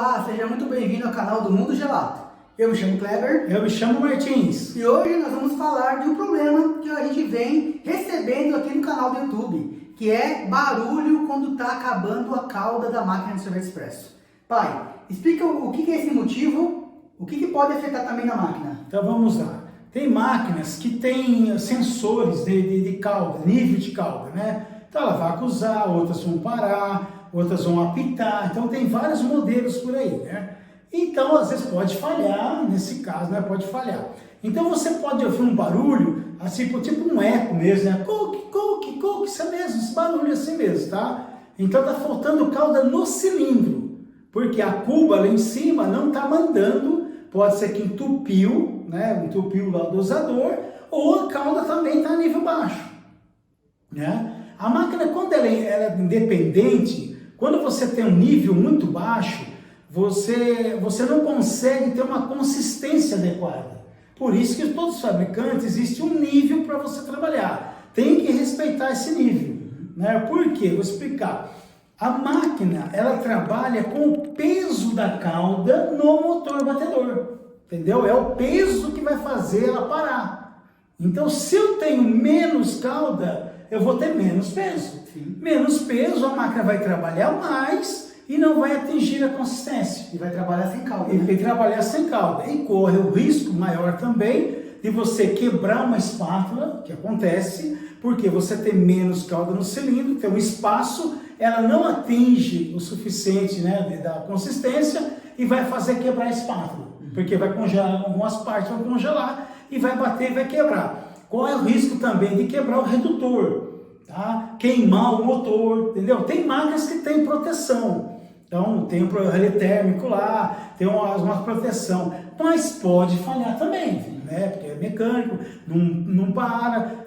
Olá, seja muito bem-vindo ao canal do Mundo Gelato. Eu me chamo Kleber. Eu me chamo Martins. E hoje nós vamos falar de um problema que a gente vem recebendo aqui no canal do YouTube, que é barulho quando está acabando a cauda da máquina de sorvete expresso. Pai, explica o que é esse motivo, o que pode afetar também na máquina. Então vamos lá. Tem máquinas que têm sensores de cauda, nível de cauda, né? Então ela vai acusar, outras vão parar, outras vão apitar. Então tem vários modelos por aí, né? Então às vezes pode falhar, nesse caso, né? Pode falhar. Então você pode ouvir um barulho, assim, tipo um eco mesmo, né? Coque, isso é mesmo, esse barulho assim mesmo, tá? Então tá faltando cauda no cilindro, porque a cuba lá em cima não está mandando, pode ser que entupiu, né? Entupiu lá o dosador, ou a cauda também está a nível baixo, né? A máquina, quando ela é independente, quando você tem um nível muito baixo, você não consegue ter uma consistência adequada. Por isso que todos os fabricantes, existe um nível para você trabalhar. Tem que respeitar esse nível, né? Por quê? Vou explicar. A máquina, ela trabalha com o peso da cauda no motor batedor, entendeu? É o peso que vai fazer ela parar. Então, se eu tenho menos cauda, eu vou ter menos peso. Sim. Menos peso, a máquina vai trabalhar mais e não vai atingir a consistência. E vai trabalhar sem cauda. E Né? vai trabalhar sem cauda. E corre o risco maior também de você quebrar uma espátula, que acontece, porque você tem menos cauda no cilindro, tem um espaço, ela não atinge o suficiente, né, da consistência e vai fazer quebrar a espátula. Porque vai congelar, algumas partes vão congelar e vai bater e vai quebrar. Qual é o risco também de quebrar o redutor, tá? Queimar o motor, entendeu? Tem máquinas que tem proteção, então tem um relé térmico lá, tem uma proteção, mas pode falhar também, né? Porque é mecânico, não para,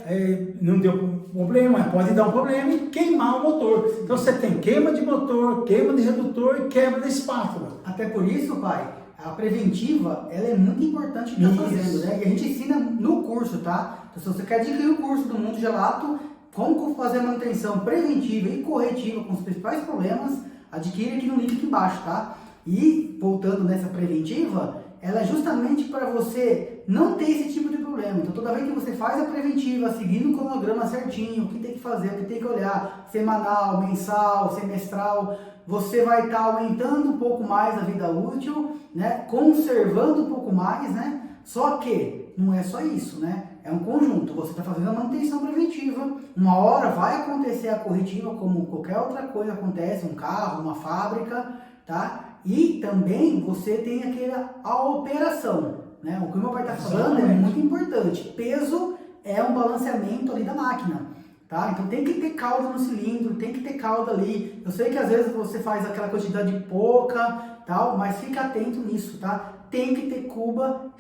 não deu problema, pode dar um problema e queimar o motor. Então você tem queima de motor, queima de redutor e quebra da espátula. Até por isso, pai, a preventiva, ela é muito importante de estar fazendo, né? E a gente ensina no curso, tá? Então, se você quer adquirir o curso do Mundo Gelato, como fazer a manutenção preventiva e corretiva com os principais problemas, adquire aqui no link aqui embaixo, tá? E, voltando nessa preventiva, ela é justamente para você não ter esse tipo de problema. Então, toda vez que você faz a preventiva, seguindo o cronograma certinho, o que tem que fazer, o que tem que olhar, semanal, mensal, semestral, você vai estar aumentando um pouco mais a vida útil, né? Conservando um pouco mais, né? Só que não é só isso, né? É um conjunto. Você está fazendo a manutenção preventiva, uma hora vai acontecer a corretiva, como qualquer outra coisa acontece, um carro, uma fábrica, tá? E também você tem a operação, né? O que o meu pai está falando é muito importante. Peso é um balanceamento ali da máquina, tá? Então tem que ter cauda no cilindro, tem que ter cauda ali. Eu sei que às vezes você faz aquela quantidade pouca, tal, mas fica atento nisso, tá? Tem que ter cuba,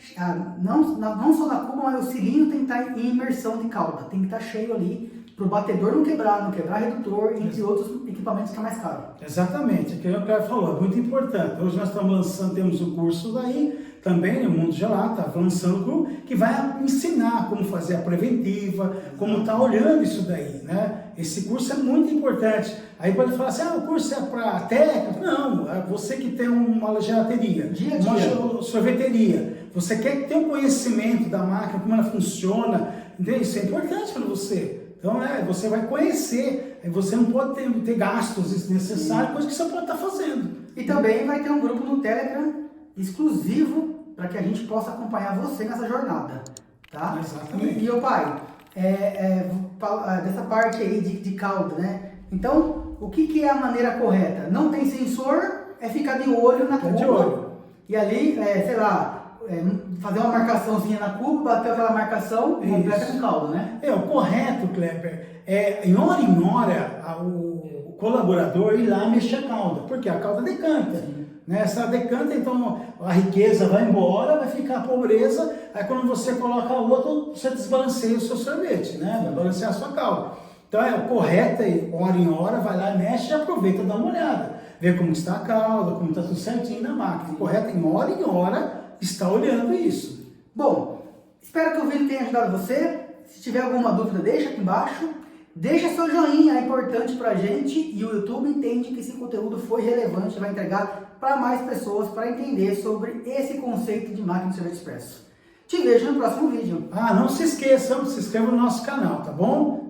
não só na cuba, mas o cilindro tem que estar em imersão de cauda, tem que estar cheio ali, para o batedor não quebrar redutor, entre outros equipamentos que é mais caro. Exatamente, aquilo que o cara falou, é muito importante. Hoje nós estamos lançando, temos o curso daí, também no Mundo Gelato, está lançando o curso, que vai ensinar como fazer a preventiva, como está olhando isso daí, né? Esse curso é muito importante. Aí pode falar assim, o curso é para técnico? Não, é você que tem uma gelateria, uma sorveteria, você quer ter um conhecimento da máquina, como ela funciona, entendeu? Isso é importante para você. Então, você vai conhecer, você não pode ter gastos desnecessários, coisa que você pode estar fazendo. E também vai ter um grupo no Telegram exclusivo para que a gente possa acompanhar você nessa jornada, tá? Exatamente. E o pai, dessa parte aí de cauda, né? Então, o que é a maneira correta? Não tem sensor, é ficar de olho na cuba. De olho. E ali, sei lá, fazer uma marcaçãozinha na cuba, bater aquela marcação completa com cauda, né? O correto, Kleber, em hora, o colaborador ir lá mexer a cauda, porque a cauda decanta. Né? Se ela decanta, então a riqueza vai embora, vai ficar a pobreza, aí quando você coloca a outra, você desbalanceia o seu sorvete, né? Vai balancear a sua cauda. Então o correto é hora em hora, vai lá, mexe e aproveita e dá uma olhada. Vê como está a cauda, como está tudo certinho na máquina. O correto em hora está olhando isso. Bom, espero que o vídeo tenha ajudado você. Se tiver alguma dúvida, deixa aqui embaixo. Deixa seu joinha, é importante pra gente. E o YouTube entende que esse conteúdo foi relevante, vai entregar para mais pessoas para entender sobre esse conceito de máquina de sorvete expresso. Te vejo no próximo vídeo. Não se esqueçam, se inscreva no nosso canal, tá bom?